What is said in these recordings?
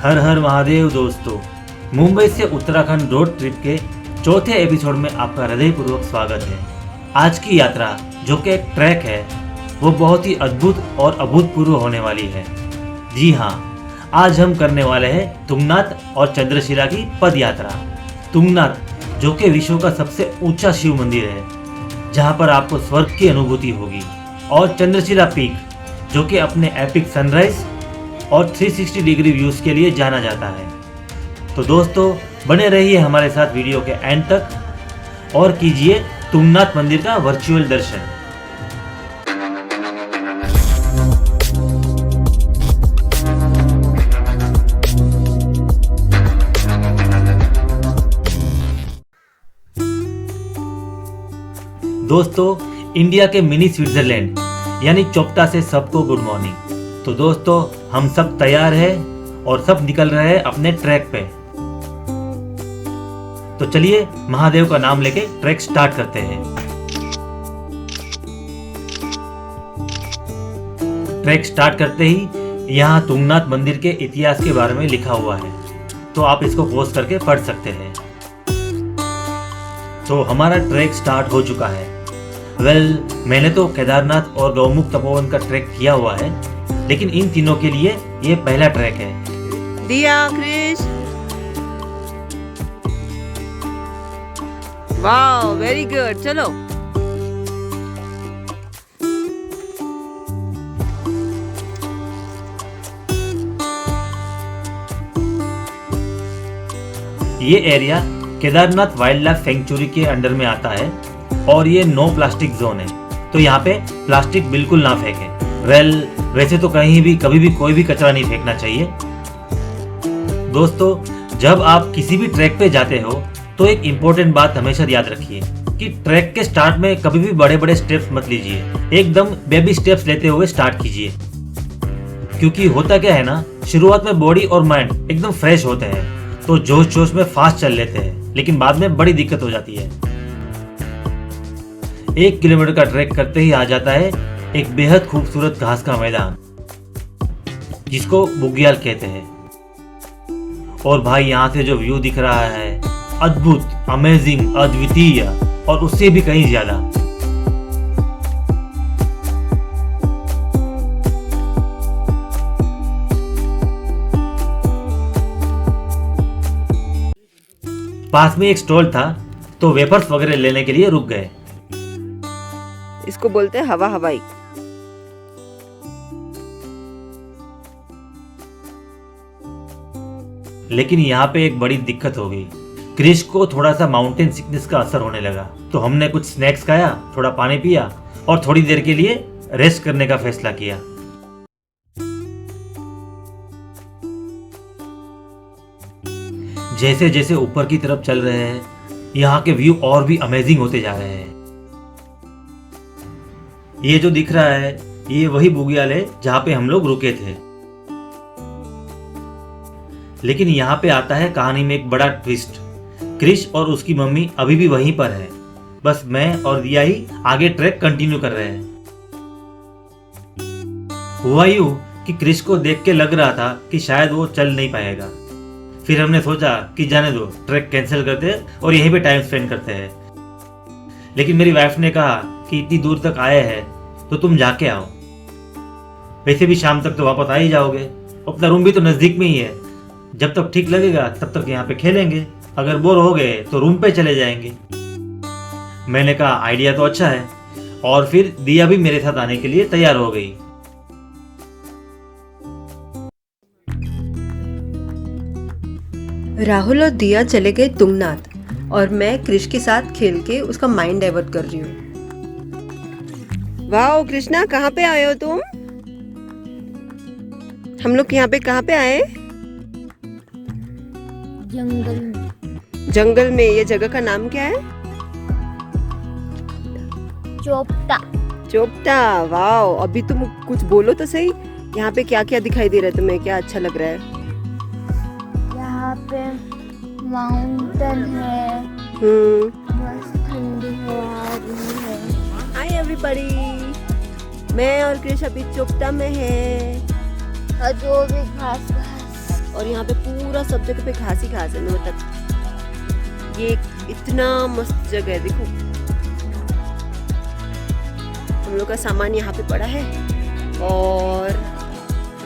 हर हर महादेव दोस्तों, मुंबई से Uttarakhand road trip के चौथे एपिसोड में आपका हृदयपूर्वक स्वागत है। आज की यात्रा जो कि एक ट्रैक है वो बहुत ही अद्भुत और अभूतपूर्व होने वाली है। जी हाँ, आज हम करने वाले हैं तुंगनाथ और चंद्रशिला की पद यात्रा। तुंगनाथ जो कि विश्व का सबसे ऊंचा शिव मंदिर है जहाँ पर आपको स्वर्ग की अनुभूति होगी, और चंद्रशिला पीक जो कि अपने एपिक सनराइज और 360 डिग्री व्यूज के लिए जाना जाता है। तो दोस्तों बने रहिए हमारे साथ वीडियो के एंड तक और कीजिए तुंगनाथ मंदिर का वर्चुअल दर्शन। दोस्तों, इंडिया के मिनी स्विट्जरलैंड यानी चोपटा से सबको गुड मॉर्निंग। तो दोस्तों हम सब तैयार हैं और सब निकल रहे हैं अपने ट्रैक पे। तो चलिए महादेव का नाम लेके ट्रैक स्टार्ट करते हैं। ट्रैक स्टार्ट करते ही यहाँ तुंगनाथ मंदिर के इतिहास के बारे में लिखा हुआ है, तो आप इसको पॉज करके पढ़ सकते हैं। तो हमारा ट्रैक स्टार्ट हो चुका है। मैंने तो केदारनाथ और गौमुख तपोवन का ट्रैक किया हुआ है, लेकिन इन तीनों के लिए ये पहला ट्रैक है। दिया, क्रिश, वाओ, वेरी गुड। चलो ये area Kedarnath wild life sanctuary के अंडर में आता है और ये नो प्लास्टिक जोन है, तो यहाँ पे प्लास्टिक बिल्कुल ना फेंके। वैसे तो कहीं भी कभी भी कोई भी कचरा नहीं फेंकना चाहिए। दोस्तों, जब आप किसी भी ट्रैक पे जाते हो तो एक इम्पोर्टेंट बात हमेशा याद रखिए कि ट्रैक के स्टार्ट में कभी भी बड़े बड़े स्टेप्स मत लीजिए, एकदम बेबी स्टेप्स लेते हुए स्टार्ट कीजिए। क्योंकि होता क्या है ना, शुरुआत में बॉडी और माइंड एकदम फ्रेश होते हैं तो जोश जोश में फास्ट चल लेते हैं, लेकिन बाद में बड़ी दिक्कत हो जाती है। 1 किलोमीटर का ट्रैक करते ही आ जाता है एक बेहद खूबसूरत घास का मैदान जिसको बुग्याल कहते हैं। और भाई यहाँ से जो व्यू दिख रहा है, अद्भुत, अमेजिंग, अद्वितीय और उससे भी कहीं ज्यादा। पास में एक स्टॉल था तो वेफर्स वगैरह लेने के लिए रुक गए। इसको बोलते हैं हवा हवाई। लेकिन यहाँ पे एक बड़ी दिक्कत हो गई। क्रिश को थोड़ा सा माउंटेन सिकनेस का असर होने लगा, तो हमने कुछ स्नैक्स खाया, थोड़ा पानी पिया और थोड़ी देर के लिए रेस्ट करने का फैसला किया। जैसे जैसे ऊपर की तरफ चल रहे हैं, यहाँ के व्यू और भी अमेजिंग होते जा रहे हैं। ये जो दिख रहा है ये वही बुग्याल है जहाँ पे हम लोग रुके थे। लेकिन यहाँ पे आता है कहानी में एक बड़ा ट्विस्ट। क्रिश और उसकी मम्मी अभी भी वहीं पर है, बस मैं और दिया ही आगे ट्रैक कंटिन्यू कर रहे हैं। हुआ यूं कि क्रिश को देख के लग रहा था कि शायद वो चल नहीं पाएगा। फिर हमने सोचा कि जाने दो, ट्रैक कैंसिल करते हैं और यहीं पे टाइम स्पेंड करते हैं। लेकिन मेरी वाइफ ने कहा कि इतनी दूर तक आए हैं तो तुम जाके आओ, वैसे भी शाम तक तो वापस आ ही जाओगे, अपना रूम भी तो नजदीक में ही है, जब तक ठीक लगेगा तब तक यहाँ पे खेलेंगे, अगर बोर हो गए तो रूम पे चले जाएंगे। मैंने कहा आइडिया तो अच्छा है, और फिर दिया भी मेरे साथ आने के लिए तैयार हो गई। राहुल और दिया चले गए तुंगनाथ और मैं क्रिश के साथ खेल के उसका माइंड डाइवर्ट कर रही हूँ। वाओ कृष्णा, कहाँ पे आए हो तुम? हम लोग यहाँ पे कहाँ पे आए? जंगल में। ये जगह का नाम क्या है? चोपटा। वाओ, अभी तुम कुछ बोलो तो सही, यहाँ पे क्या क्या दिखाई दे रहा है तुम्हें, क्या अच्छा लग रहा है? यहाँ पे माउंटेन है, बस ठंडी हवा आ रही है। हाय एवरीबॉडी, मैं और क्रिश अभी चोपटा में है। और जो भी घास और यहाँ पे पूरा सब जगह पे घास ही घास है। मैं मतलब ये इतना मस्त जगह है। देखो हम लोग का सामान यहाँ पे पड़ा है और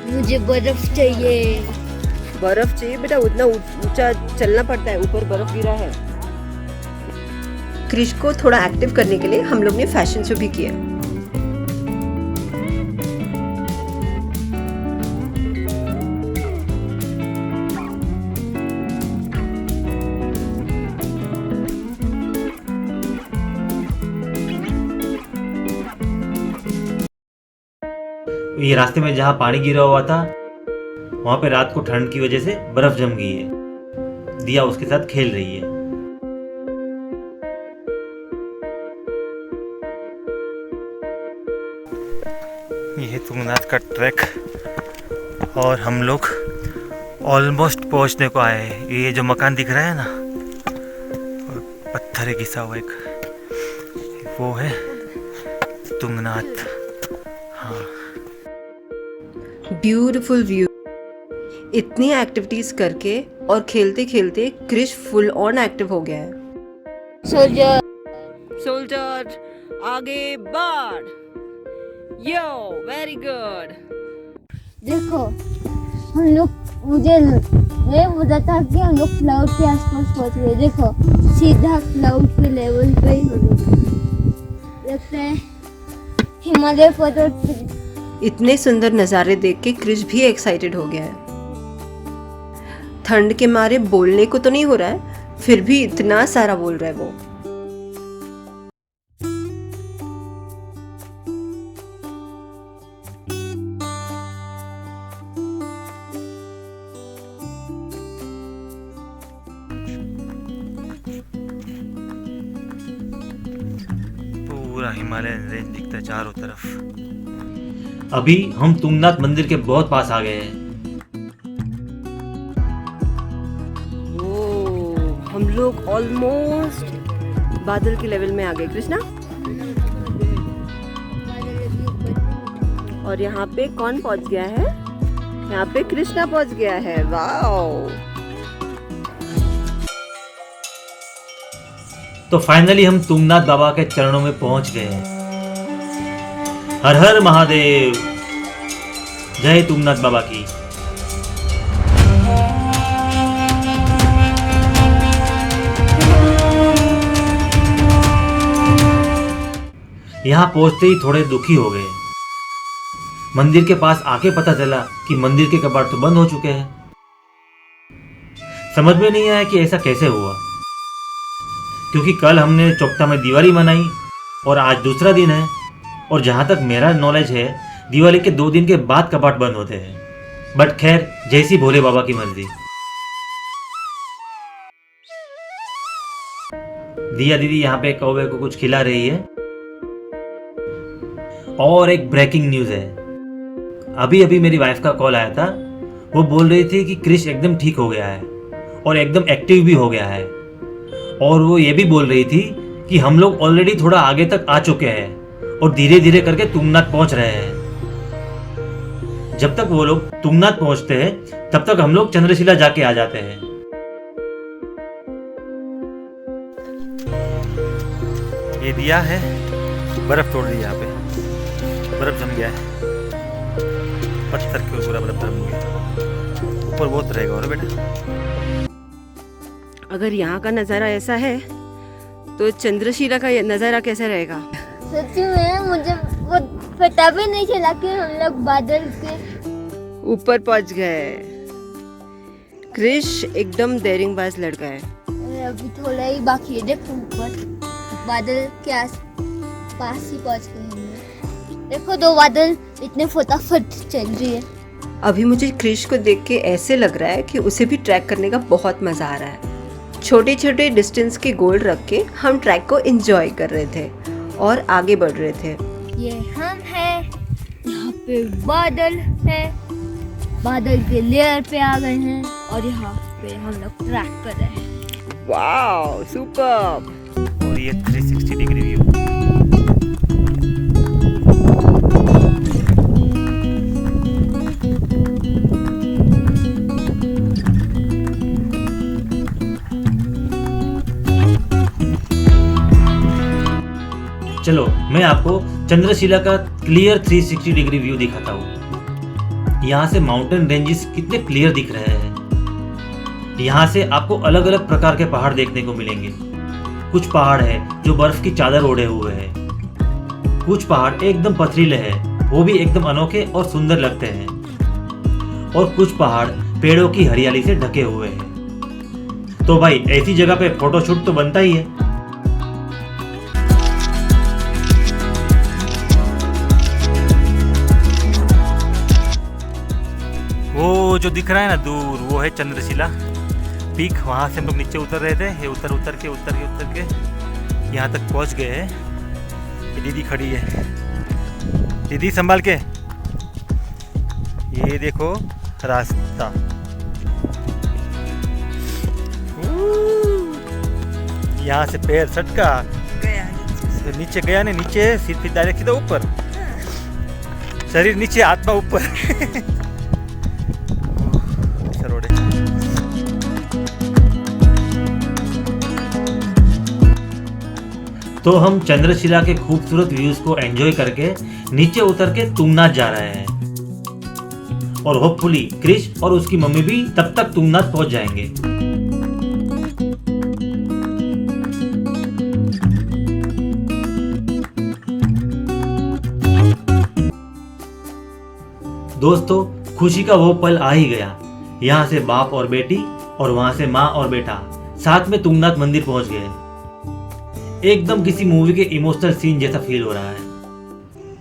मुझे बर्फ चाहिए। बर्फ चाहिए बेटा, उतना ऊंचा चलना पड़ता है, ऊपर बर्फ गिरा है। क्रिश को थोड़ा एक्टिव करने के लिए हम लोग ने फैशन शो भी किया। ये रास्ते में जहाँ पानी गिरा हुआ था वहां पे रात को ठंड की वजह से बर्फ जम गई है। दिया उसके साथ खेल रही है। ये है तुंगनाथ का ट्रैक और हम लोग ऑलमोस्ट पहुंचने को आए हैं। ये जो मकान दिख रहा है ना, पत्थर घिसा हुआ एक, वो है तुंगनाथ। हाँ, ब्यूटीफुल व्यू। इतनी एक्टिविटीज करके और खेलते खेलते क्रिश फुल ऑन एक्टिव हो गया है। सोल्जर आगे बढ़। यो वेरी गुड। देखो हम लोग, मुझे नहीं पता था कि हम लोग क्लाउड के आसपास पहुंच गए। देखो सीधा क्लाउड के लेवल पे ही हम लोग लगता है हिमालय पर्वत। इतने सुंदर नज़ारे देख के क्रिश भी एक्साइटेड हो गया है। ठंड के मारे बोलने को तो नहीं हो रहा है, फिर भी इतना सारा बोल रहा है वो। पूरा हिमालयन रेंज दिखता है चारों तरफ। अभी हम तुंगनाथ मंदिर के बहुत पास आ गए हैं। हम लोग ऑलमोस्ट बादल के लेवल में आ गए कृष्णा। और यहाँ पे कौन पहुंच गया है? यहाँ पे कृष्णा पहुंच गया है। वाओ! तो फाइनली हम तुंगनाथ बाबा के चरणों में पहुंच गए हैं। हर हर महादेव, जय तुंगनाथ बाबा की। यहाँ पहुंचते ही थोड़े दुखी हो गए। मंदिर के पास आके पता चला कि मंदिर के कपाट तो बंद हो चुके हैं। समझ में नहीं आया कि ऐसा कैसे हुआ, क्योंकि कल हमने चौपटा में दिवाली मनाई और आज दूसरा दिन है। और जहां तक मेरा नॉलेज है, दिवाली के 2 दिन के बाद कपाट बंद होते हैं। बट खैर, जैसी भोले बाबा की मर्जी। दिया दीदी यहाँ पे कौवे को कुछ खिला रही है। और एक ब्रेकिंग न्यूज है, अभी अभी मेरी वाइफ का कॉल आया था। वो बोल रही थी कि क्रिश एकदम ठीक हो गया है और एकदम एक्टिव भी हो गया है। और वो ये भी बोल रही थी कि हम लोग ऑलरेडी थोड़ा आगे तक आ चुके हैं और धीरे धीरे करके तुंगनाथ पहुंच रहे हैं। जब तक वो लोग तुंगनाथ पहुंचते हैं तब तक हम लोग चंद्रशिला जाके आ जाते हैं। ये दिया है, बर्फ तोड़ रही है। यहाँ पे बर्फ जम गया है, पत्थर के ऊपर बर्फ जम गया। ऊपर बहुत रहेगा और बेटा। अगर यहाँ का नज़ारा ऐसा है तो चंद्रशिला का नज़ारा कैसा रहेगा? सच में मुझे वो पता भी नहीं चला कि हम लोग बादल के ऊपर पहुंच गए। क्रिश एकदम डेरिंगबाज लड़का है। और अभी थोड़ा ही बाकी है। देखो ऊपर बादल के आस पास ही पहुंच गए हम लोग। देखो 2 बादल इतने फटाफट चल रही है। अभी मुझे क्रिश को देख के ऐसे लग रहा है कि उसे भी ट्रैक करने का बहुत मज़ा आ रहा है। छोटे छोटे डिस्टेंस के गोल रख के हम ट्रैक को एंजॉय कर रहे थे और आगे बढ़ रहे थे। ये हम हैं, यहाँ पे बादल है, बादल के लेयर पे आ गए हैं और यहाँ पे हम लोग ट्रैक कर रहे हैं। Wow, super! और ये 360 डिग्री व्यू। चलो मैं आपको चंद्रशिला का क्लियर 360 डिग्री व्यू दिखाता हूँ। यहाँ से माउंटेन रेंजेस कितने क्लियर दिख रहे हैं। यहाँ से आपको अलग अलग प्रकार के पहाड़ देखने को मिलेंगे। कुछ पहाड़ है जो बर्फ की चादर ओढ़े हुए हैं, कुछ पहाड़ एकदम पथरीले हैं, वो भी एकदम अनोखे और सुंदर लगते हैं, और कुछ पहाड़ पेड़ों की हरियाली से ढके हुए हैं। तो भाई ऐसी जगह पे फोटोशूट तो बनता ही है। वो जो दिख रहा है ना दूर, वो है चंद्रशिला पीक। वहाँ से हम लोग नीचे उतर रहे थे। ये उतर के यहाँ तक पहुँच गए हैं। ये दीदी खड़ी है, दीदी संभाल के। ये देखो रास्ता, यहाँ से पैर सटका गया नीचे गया नहीं, नीचे सीधे डायरेक्ट सीधा ऊपर, शरीर नीचे आत्मा ऊपर। तो हम चंद्रशिला के खूबसूरत व्यूज को एंजॉय करके नीचे उतर के तुंगनाथ जा रहे हैं, और होपफुली क्रिश और उसकी मम्मी भी तब तक तुंगनाथ पहुंच जाएंगे। दोस्तों खुशी का वो पल आ ही गया। यहाँ से बाप और बेटी और वहां से माँ और बेटा साथ में तुंगनाथ मंदिर पहुंच गए। एकदम किसी मूवी के इमोशनल सीन जैसा फील हो रहा है,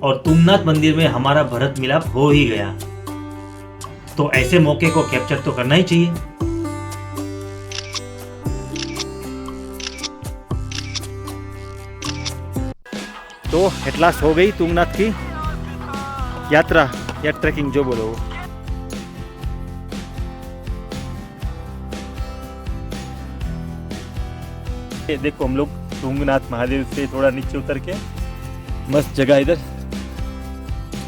और तुंगनाथ मंदिर में हमारा भरत मिलाप हो ही गया। तो ऐसे मौके को कैप्चर तो करना ही चाहिए। तो एट लास्ट हो गई तुंगनाथ की यात्रा या ट्रैकिंग, जो बोलो। ये देखो हम लोग तुंगनाथ महादेव से थोड़ा नीचे उतर के, मस्त जगह इधर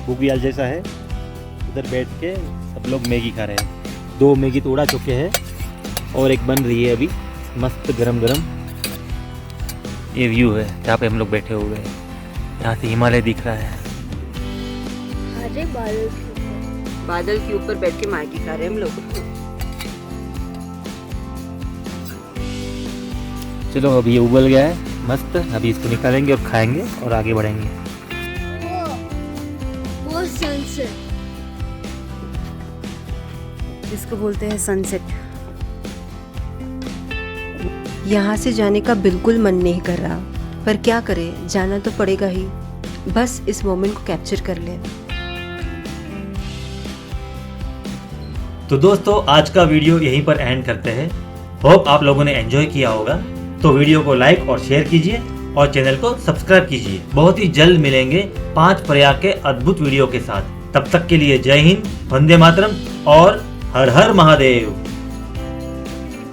बुगियाल जैसा है, उधर बैठ के सब लोग मैगी खा रहे हैं। 2 मैगी तो उड़ा चुके हैं और एक बन रही है अभी, मस्त गरम गरम। ये व्यू है जहाँ पे हम लोग बैठे हुए हैं। यहाँ से हिमालय दिख रहा है। अरे बादल के ऊपर बैठ के मैगी खा रहे हैं हम लोग। चलो अभी ये उबल गया है मस्त, अभी इसको निकालेंगे और खाएंगे और आगे बढ़ेंगे। वो सनसेट, इसको बोलते हैं सनसेट। यहाँ से जाने का बिल्कुल मन नहीं कर रहा, पर क्या करें, जाना तो पड़ेगा ही। बस इस मोमेंट को कैप्चर कर लें। तो दोस्तों आज का वीडियो यहीं पर एंड करते हैं। होप आप लोगों ने एंजॉय किया होगा। तो वीडियो को लाइक और शेयर कीजिए और चैनल को सब्सक्राइब कीजिए। बहुत ही जल्द मिलेंगे 5 प्रयाग के अद्भुत वीडियो के साथ। तब तक के लिए जय हिंद, वंदे मातरम और हर हर महादेव।